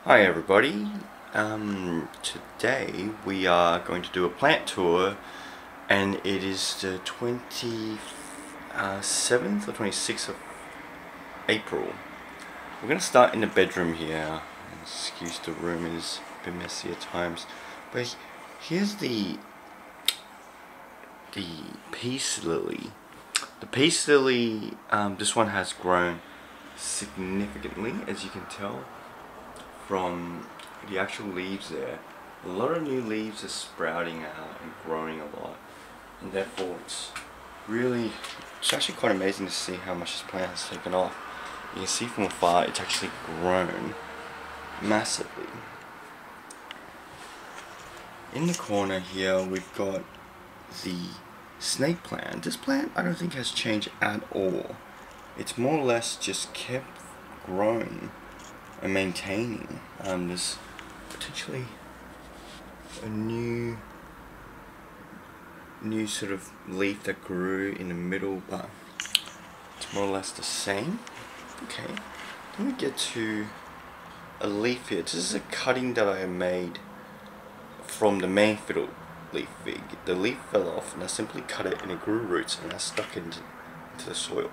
Hi everybody, today we are going to do a plant tour, and it is the 27th or 26th of April. We're going to start in the bedroom here. Excuse, the room is a bit messy at times, but here's the peace lily. The peace lily, this one has grown significantly, as you can tell from the actual leaves there. A lot of new leaves are sprouting out and growing a lot, and therefore it's actually quite amazing to see how much this plant has taken off. You can see from afar it's actually grown massively. In the corner here we've got the snake plant. This plant I don't think has changed at all. It's more or less just kept growing and maintaining. There's potentially a new sort of leaf that grew in the middle, but it's more or less the same. Okay, then we get to a leaf here. This is a cutting that I made from the main fiddle leaf fig. The leaf fell off and I simply cut it and it grew roots and I stuck it into the soil.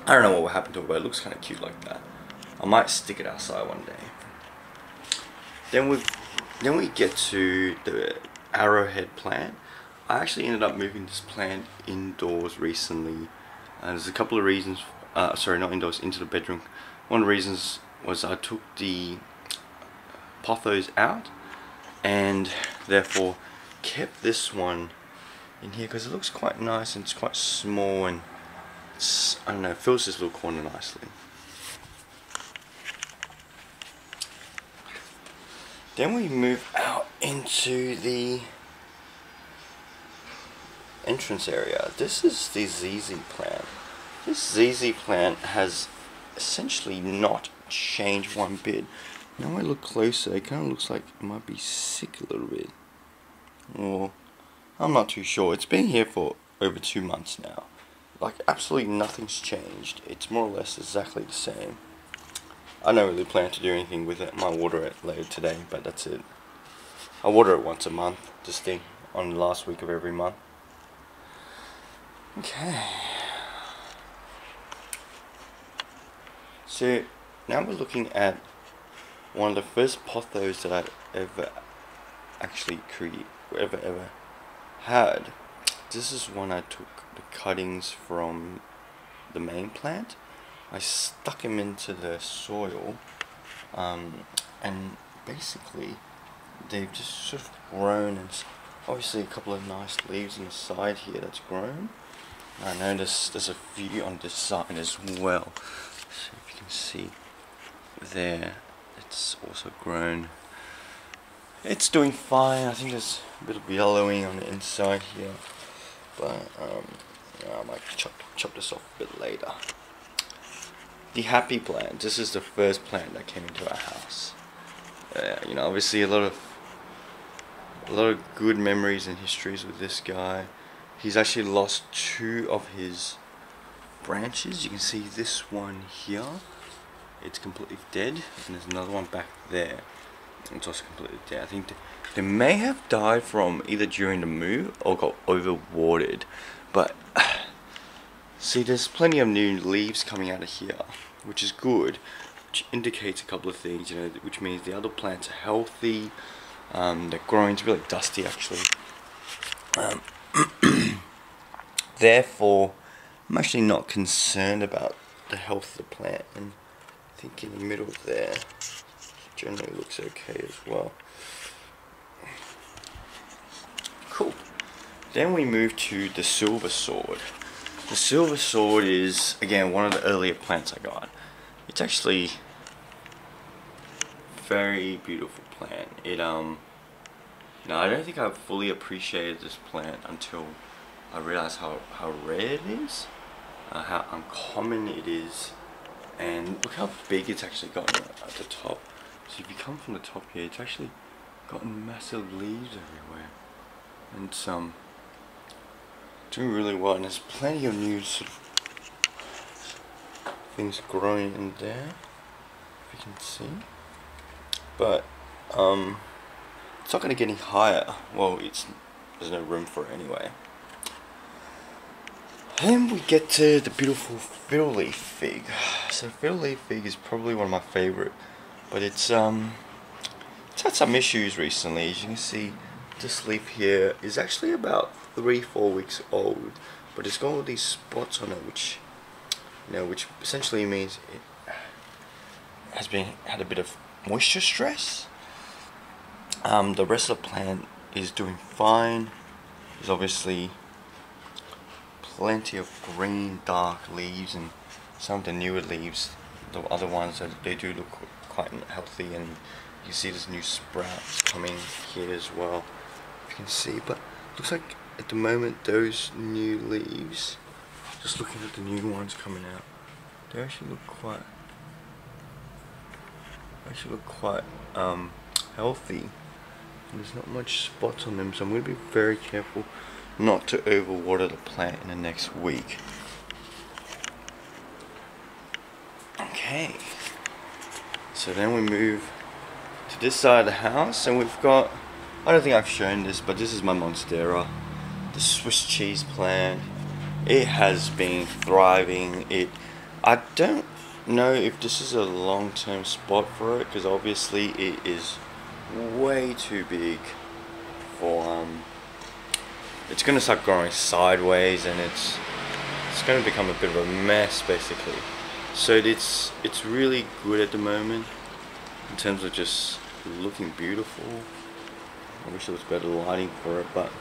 I don't know what will happen to it, but it looks kind of cute like that. I might stick it outside one day. Then we get to the arrowhead plant. I actually ended up moving this plant indoors recently. There's a couple of reasons. Sorry, not indoors, into the bedroom. One of the reasons was I took the pothos out and therefore kept this one in here because it looks quite nice and it's quite small and it's, I don't know, it fills this little corner nicely. Then we move out into the entrance area. This is the ZZ plant. This ZZ plant has essentially not changed one bit. Now I look closer, it kind of looks like it might be sick a little bit. Or I'm not too sure. It's been here for over 2 months now. Like absolutely nothing's changed. It's more or less exactly the same. I don't really plan to do anything with it. I might water it later today, but that's it. I water it once a month, this thing, on the last week of every month. Okay. So now we're looking at one of the first pothos that I've ever actually ever had. This is one I took the cuttings from the main plant. I stuck them into the soil, and basically they've just sort of grown, and obviously a couple of nice leaves on the side here that's grown. I noticed there's a few on this side as well, so if you can see there, it's also grown. It's doing fine. I think there's a bit of yellowing on the inside here, but I might chop this off a bit later. The happy plant. This is the first plant that came into our house. You know, obviously a lot of good memories and histories with this guy. He's actually lost 2 of his branches. You can see this one here. It's completely dead, and there's another one back there. It's also completely dead. I think they may have died from either during the move or got overwatered, but see, there's plenty of new leaves coming out of here, which is good, which indicates a couple of things, you know, which means the other plants are healthy, they're growing. It's really dusty actually. Therefore, I'm actually not concerned about the health of the plant, and I think in the middle there, generally looks okay as well. Cool. Then we move to the silver sword. The silver sword is, again, one of the earlier plants I got. It's actually a very beautiful plant. Now I don't think I fully appreciated this plant until I realized how rare it is, how uncommon it is, and look how big it's actually gotten at the top. So if you come from the top here, it's actually gotten massive leaves everywhere, and some doing really well, and there's plenty of new sort of things growing in there, if you can see. but it's not going to get any higher. Well, there's no room for it anyway. And we get to the beautiful fiddle leaf fig. So fiddle leaf fig is probably one of my favorite, but it's had some issues recently. As you can see, this leaf here is actually about 3-4 weeks old, but it's got all these spots on it, which essentially means it had a bit of moisture stress. The rest of the plant is doing fine. There's obviously plenty of green dark leaves, and some of the newer leaves, the other ones, they do look quite healthy, and you see there's new sprouts coming here as well, if you can see. But looks like at the moment those new leaves, just looking at the new ones coming out, they actually look quite healthy. And there's not much spots on them, so I'm going to be very careful not to overwater the plant in the next week. Okay, so then we move to this side of the house, and we've got, I don't think I've shown this, but this is my Monstera, the Swiss cheese plant. It has been thriving. I don't know if this is a long-term spot for it, because obviously it is way too big for it's going to start growing sideways, and it's going to become a bit of a mess basically. So it's really good at the moment in terms of just looking beautiful. I wish there was better lighting for it, but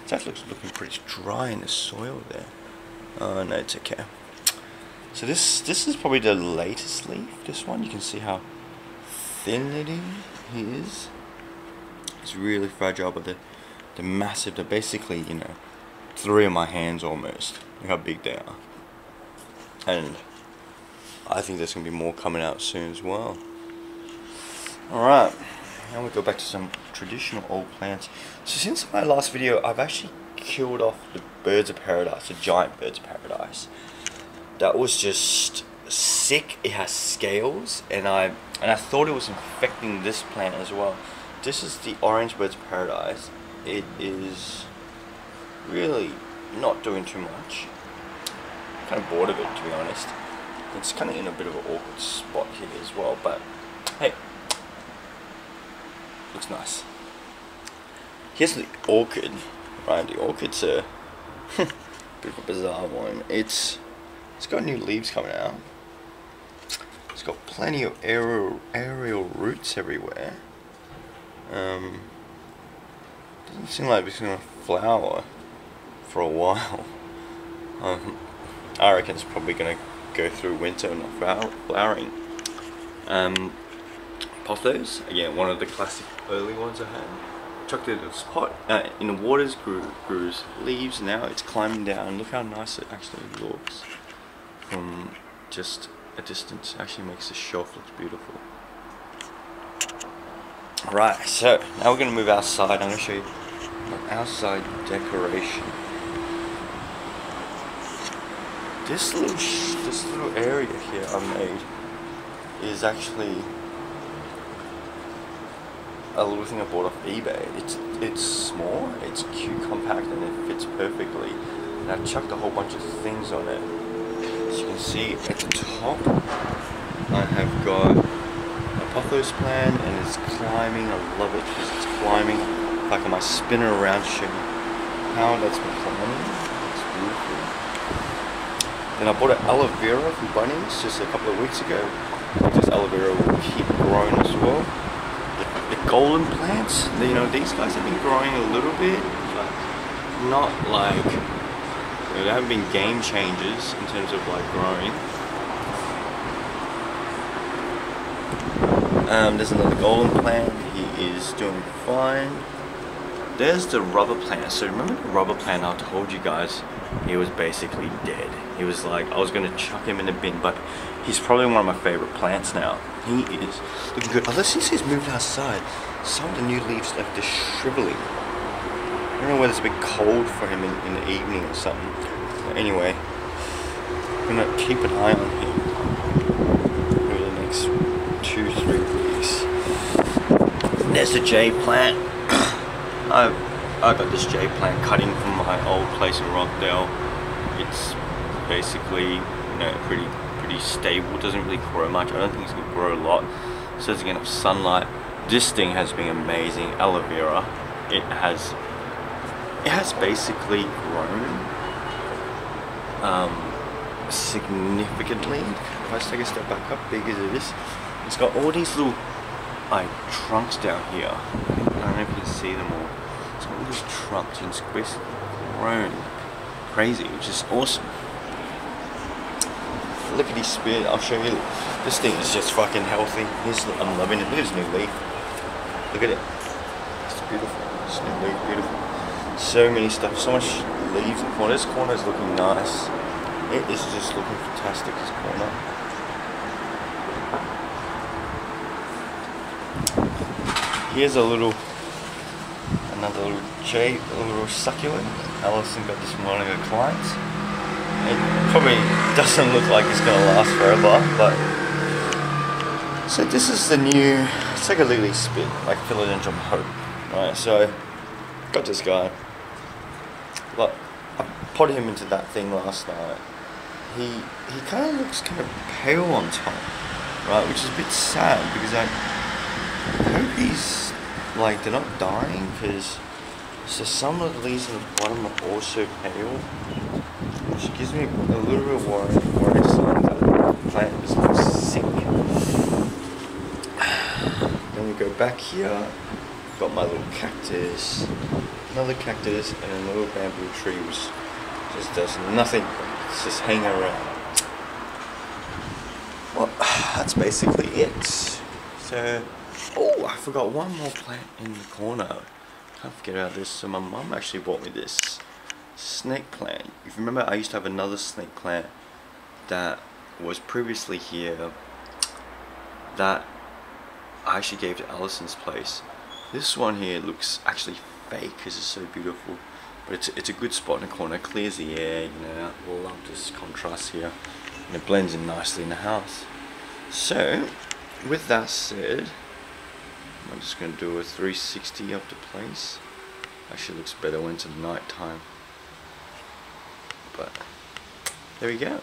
that looks looking pretty dry in the soil there. Oh no, it's okay. So this is probably the latest leaf. This one, you can see how thin it is. It's really fragile, but they're massive. They're basically, 3 of my hands almost. Look how big they are. And I think there's going to be more coming out soon as well. Alright, now we go back to some traditional old plants. So since my last video, I've actually killed off the birds of paradise, the giant birds of paradise. That was just sick. It has scales, and I thought it was infecting this plant as well. This is the orange birds of paradise. It is really not doing too much. I'm kind of bored of it, to be honest. It's kind of in a bit of an awkward spot here as well, but hey, looks nice. Here's the orchid, right? The orchid's a bit of a bizarre one. It's got new leaves coming out. It's got plenty of aerial roots everywhere. Doesn't seem like it's gonna flower for a while. I reckon it's probably gonna go through winter and not flowering. Pothos, again, one of the classic early ones I had. Chucked it in a spot, in the waters, grew leaves. Now it's climbing down. Look how nice it actually looks from just a distance. It actually makes the shelf look beautiful. Right, so now we're going to move outside. I'm going to show you my outside decoration. This little area here I made is actually a little thing I bought off eBay. It's small, it's cute, compact, and it fits perfectly. And I chucked a whole bunch of things on it. As you can see at the top, I have got a pothos plant, and it's climbing. I love it because it's climbing. Like I might spin it around to show you how that's been climbing. It's beautiful. Then I bought an aloe vera from Bunnings just a couple of weeks ago. I think this aloe vera will keep growing as well. The golden plants, these guys have been growing a little bit, but not like, they haven't been game changers in terms of like growing. There's another golden plant. He is doing fine. There's the rubber plant. So remember the rubber plant I told you guys, he was basically dead. He was like, I was going to chuck him in the bin, but he's probably one of my favorite plants now. He is looking good. Unless he's moved outside, some of the new leaves like they're shriveling. I don't know whether it's a bit cold for him in the evening or something. But anyway, I'm going to keep an eye on him. next 2-3 weeks. There's the jade plant. I got this jade plant cutting from my old place in Rockdale. It's basically, you know, pretty stable. It doesn't really grow much. I don't think it's gonna grow a lot. So it's enough sunlight. This thing has been amazing. Aloe vera. It has basically grown significantly. If I take a step back, how big is it? It's got all these little like trunks down here. I don't know if you can see them all. It's got all these trunks and it's basically grown crazy, which is awesome. Look at this spit. I'll show you. This thing is just fucking healthy. I'm loving it. Look at this new leaf. Look at it. It's beautiful. This new leaf, beautiful. So many stuff. So much leaves in the corner. This corner is looking nice. It is just looking fantastic, this corner. Here's another little jade, a little succulent. Alison got this from one of her clients. It probably doesn't look like it's gonna last forever, but so this is the new. It's like a lily spit, like Philodendron Hope, right? So got this guy. Like I potted him into that thing last night. He kind of looks kind of pale on top, right? Which is a bit sad because I hope he's like they're not dying, because so some of the leaves on the bottom are also pale, which gives me a little bit of worry sign that the plant is sick. Then we go back here. Got my little cactus, another cactus, and a little bamboo tree which just does nothing. It's just hanging around. Well, that's basically it. So, oh, I forgot one more plant in the corner. Can't forget about this. So my mum actually bought me this snake plant. If you remember, I used to have another snake plant that was previously here that I actually gave to Alison's place. This one here looks actually fake because it's so beautiful. But it's a good spot in the corner, clears the air, you know. I love this contrast here, and it blends in nicely in the house. So, with that said, I'm just going to do a 360 up to place. Actually looks better when it's at night time. But, there we go.